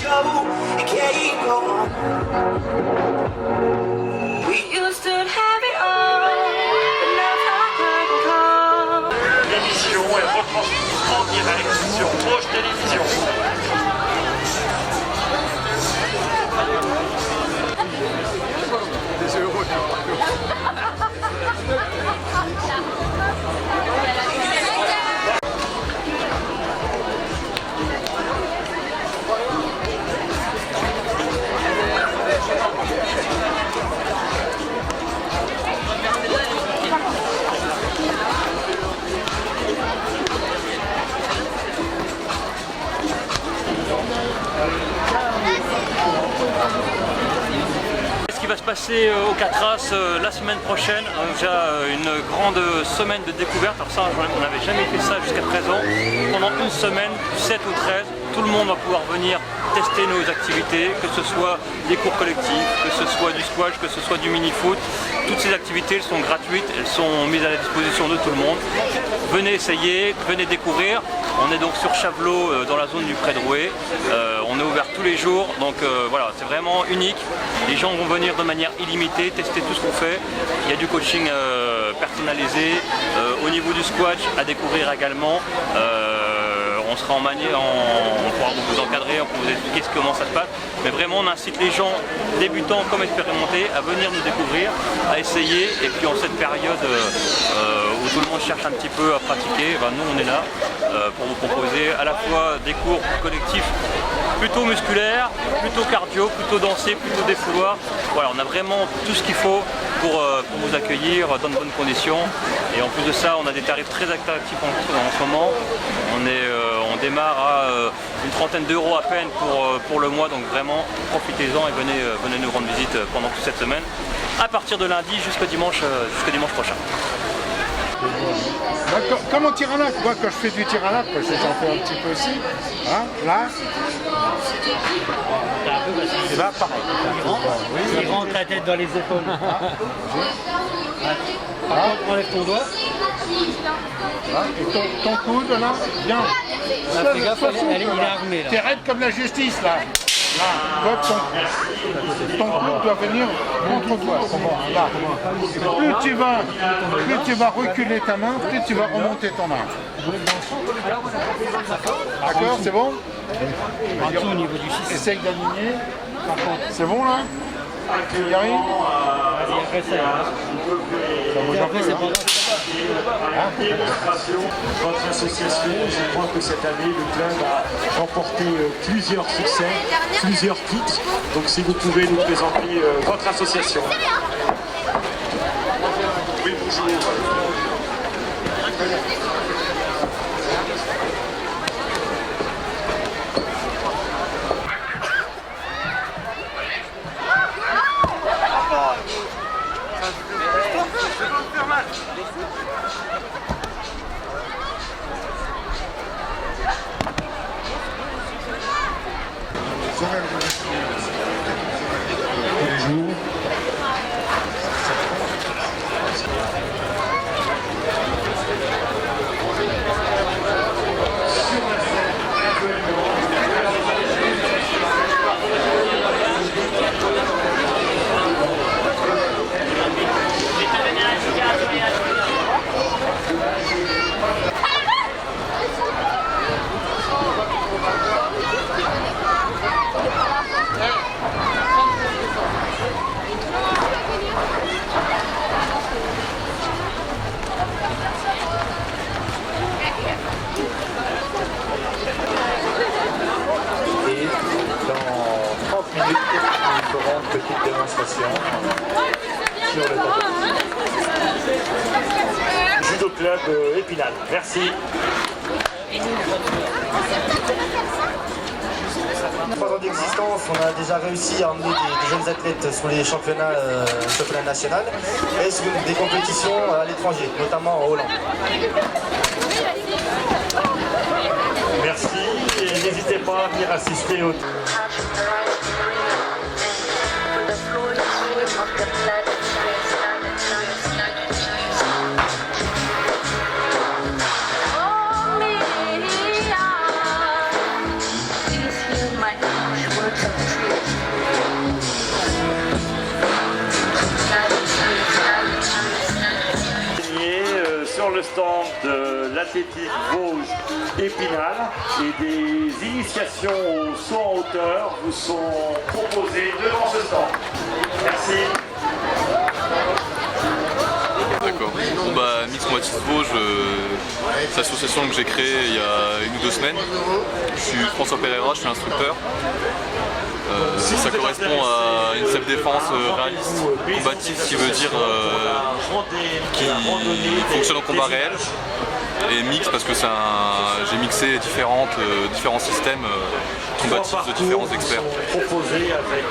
trouble, it can't go on. We used to have it all, but now I can't come. L'émission est retransmise en direct sur Proche Télévision. Ce qui va se passer au Catras la semaine prochaine, déjà une grande semaine de découverte. Alors ça, on n'avait jamais fait ça jusqu'à présent. Pendant une semaine, du 7 au 13, tout le monde va pouvoir venir tester nos activités, que ce soit des cours collectifs, que ce soit du squash, que ce soit du mini-foot. Toutes ces activités, elles sont gratuites, elles sont mises à la disposition de tout le monde. Venez essayer, venez découvrir. On est donc sur Chavelot, dans la zone du Pré de Rouet. On est ouvert tous les jours, donc voilà, c'est vraiment unique. Les gens vont venir de manière illimitée, tester tout ce qu'on fait. Il y a du coaching personnalisé, au niveau du squash à découvrir également. On sera on pourra vous encadrer, on pourra vous expliquer comment ça se passe. Mais vraiment, on incite les gens, débutants comme expérimentés, à venir nous découvrir, à essayer. Et puis en cette période où tout le monde cherche un petit peu à pratiquer, ben, nous on est là pour vous proposer à la fois des cours collectifs plutôt musculaires, plutôt cardio, plutôt dansés, plutôt défouloirs. Voilà, on a vraiment tout ce qu'il faut pour vous accueillir dans de bonnes conditions. Et en plus de ça, on a des tarifs très attractifs en ce moment. On démarre à une trentaine d'euros à peine pour le mois, donc vraiment profitez-en et venez nous rendre visite pendant toute cette semaine, à partir de lundi jusqu'au dimanche prochain. Comme on tire à l'arc, moi quand je fais du tir à l'arc, j'en fais un petit peu aussi, hein, là, et là pareil. Il rentre la tête dans les épaules. Par contre, enlève ton doigt. Là, et ton coude là, bien. Fais gaffe, il est armé là. T'es raide comme la justice là. Là, ton coude doit venir contre toi. Là. Plus tu vas reculer ta main, plus tu vas remonter ton arme. D'accord, c'est bon? En dessous au niveau du 6. Essaye d'aligner. C'est bon là? Tu y arrives? Vas-y, après ça. Après, c'est pas Votre association, je crois que cette année, le club a remporté plusieurs succès, plusieurs titres. Donc si vous pouvez nous présenter votre association. Oui, bonjour. Tous les jours. Petite démonstration sur le tapis. Judo Club Épinal. Merci. 3 ans d'existence, on a déjà réussi à emmener des jeunes athlètes sur les championnats nationaux et sur des compétitions à l'étranger, notamment en Hollande. Merci et n'hésitez pas à venir assister au Oh, me, stand de l'athlétique Vosges Épinal et des initiations au saut en hauteur vous sont proposées devant ce stand. Merci. D'accord. Bon bah Mix Moitié Vosges, c'est l'association que j'ai créée il y a 1 ou 2 semaines. Je suis François Pereira, je suis instructeur. Ça correspond à une self-défense réaliste, combative, ce qui veut dire qui fonctionne en combat réel. Et mix parce que j'ai mixé différents systèmes combatifs de différents experts.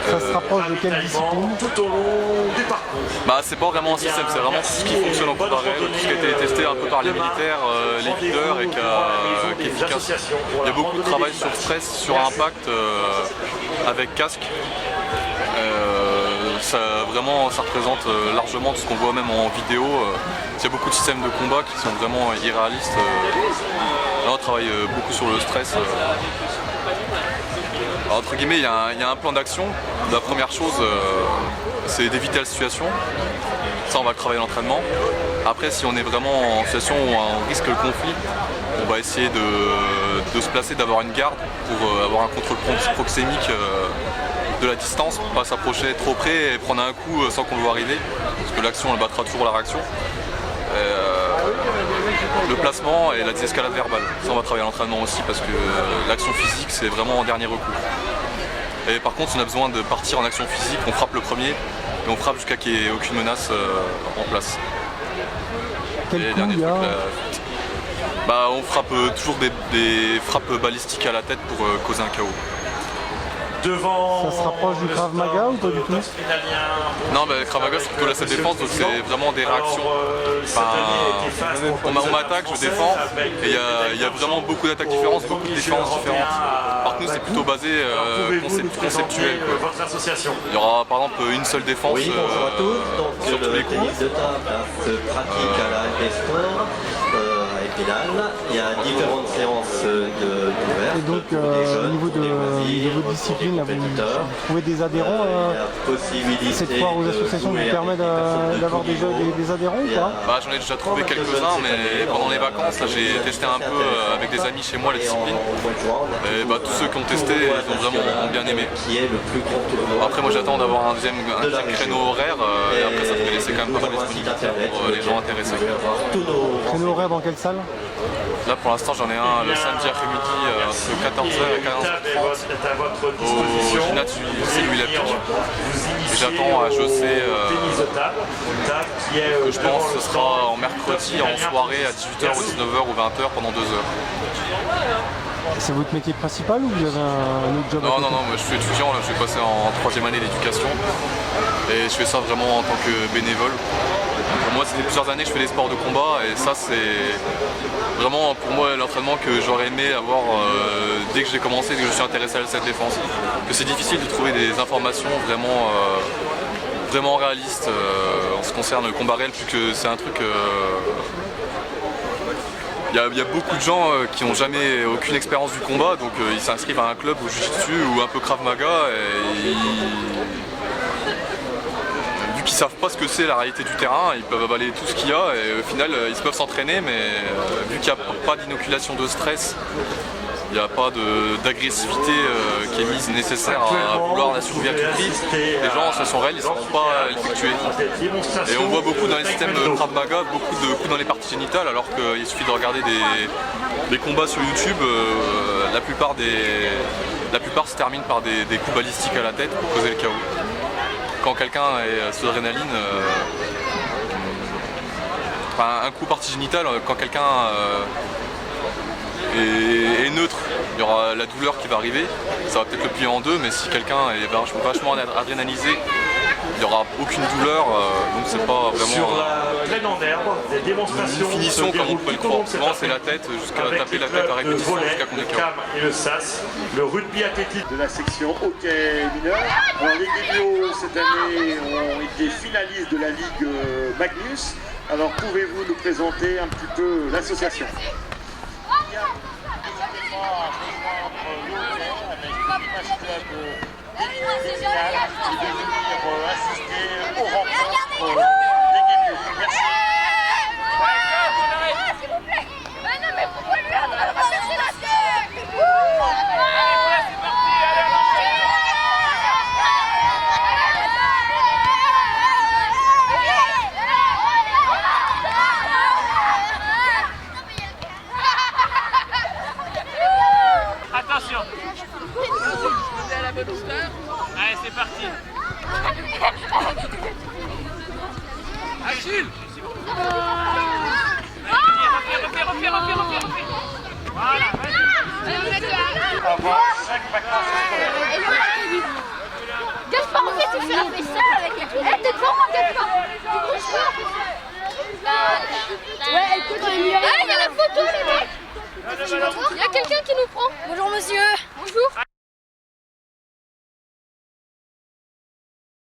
Ça se rapproche de quelle discipline? Tout au long du parcours. Bah c'est pas vraiment un système, c'est vraiment tout ce qui fonctionne en combat réel, tout ce qui a été testé un peu par les militaires, les leaders et qui est efficace. Il y a beaucoup de travail sur stress, sur impact avec casque. Ça représente largement tout ce qu'on voit même en vidéo. Il y a beaucoup de systèmes de combat qui sont vraiment irréalistes. Là on travaille beaucoup sur le stress. Alors, entre guillemets, il y a un plan d'action. La première chose, c'est d'éviter la situation. Ça, on va travailler l'entraînement. Après, si on est vraiment en situation où on risque le conflit, on va essayer de se placer, d'avoir une garde pour avoir un contrôle proxémique de la distance, pour ne pas s'approcher trop près et prendre un coup sans qu'on le voit arriver. Parce que l'action, elle battra toujours la réaction. Le placement et la désescalade verbale. Ça, on va travailler à l'entraînement aussi parce que l'action physique, c'est vraiment en dernier recours. Et par contre, si on a besoin de partir en action physique, on frappe le premier et on frappe jusqu'à qu'il n'y ait aucune menace en place. Quel coup il y a? Bah, on frappe toujours des frappes balistiques à la tête pour causer un chaos. Ça se rapproche du Krav Maga ou pas du tout? Non, le Krav Maga c'est plutôt la self-défense, donc c'est vraiment des réactions. On m'attaque, je défends, et il y a vraiment beaucoup d'attaques différentes, beaucoup de défenses différentes. Par contre, c'est plutôt basé conceptuel. Il y aura par exemple une seule défense sur tous les coups. Il y a différentes séances et donc au niveau de discipline, là, vous trouvez des adhérents cette foire aux associations vous permet d'avoir des adhérents ou pas? Bah, j'en ai déjà trouvé quelques-uns, mais pendant les vacances j'ai testé un peu avec des amis chez moi la discipline. Et bah, tous ceux qui ont testé ils ont vraiment bien aimé. Après moi j'attends d'avoir un deuxième créneau horaire et après ça peut laisser quand même pas mal de disponibilité pour les gens intéressés. Créneau horaire dans quelle salle? Là pour l'instant j'en ai un le samedi après-midi de 14h à 15h30 au gymnase du Louis Lappique. Et j'attends à José que je pense que ce sera en mercredi en soirée à 18h ou 19h ou 20h pendant 2 heures. C'est votre métier principal ou vous avez un autre job? Non, moi je suis étudiant, là, je vais passer en 3e année d'éducation et je fais ça vraiment en tant que bénévole. Pour moi, ça fait plusieurs années que je fais des sports de combat et ça c'est vraiment pour moi l'entraînement que j'aurais aimé avoir dès que j'ai commencé, dès que je suis intéressé à cette défense. Que c'est difficile de trouver des informations vraiment réalistes en ce qui concerne le combat réel, puisque c'est un truc... Il y a beaucoup de gens qui n'ont jamais aucune expérience du combat, donc ils s'inscrivent à un club ou jiu-jitsu ou un peu Krav Maga et vu qu'ils savent pas ce que c'est la réalité du terrain, ils peuvent avaler tout ce qu'il y a et au final ils peuvent s'entraîner, mais vu qu'il n'y a pas d'inoculation de stress, il n'y a pas d'agressivité qui est mise nécessaire à vouloir la survie à tout prix. Les gens en situation réelle, ils ne sauront pas l'effectuer. Et on voit beaucoup dans les systèmes de Krav Maga, beaucoup de coups dans les parties génitales, alors qu'il suffit de regarder des combats sur YouTube. La plupart se terminent par des coups balistiques à la tête pour causer le chaos. Quand quelqu'un est sous adrénaline, un coup partie génitale, quand quelqu'un est neutre, il y aura la douleur qui va arriver, ça va peut-être le plier en deux, mais si quelqu'un est vachement adrénalisé, il n'y aura aucune douleur, donc c'est pas vraiment sur la plaine en herbe, des démonstrations une finition comme on peut le croire. Souvent c'est la tête, jusqu'à taper la tête à répétition jusqu'à qu'on ait KO. Et le SAS, le rugby athlétique de la section hockey mineur. Alors les Guébios cette année ont été finalistes de la Ligue Magnus. Alors pouvez-vous nous présenter un petit peu l'association? Et de venir assister aux rencontres des Guébios. Merci. Allez, c'est parti. Achille. Refais. Voilà, Avoir 5 vacances. Gaspard, en fait, tu fais ça avec... Eh, t'es devant moi, Gaspard. Tu bouges pas. Ouais, écoute, il y a la photo, les mecs. Il y a quelqu'un qui nous prend. Bonjour, monsieur.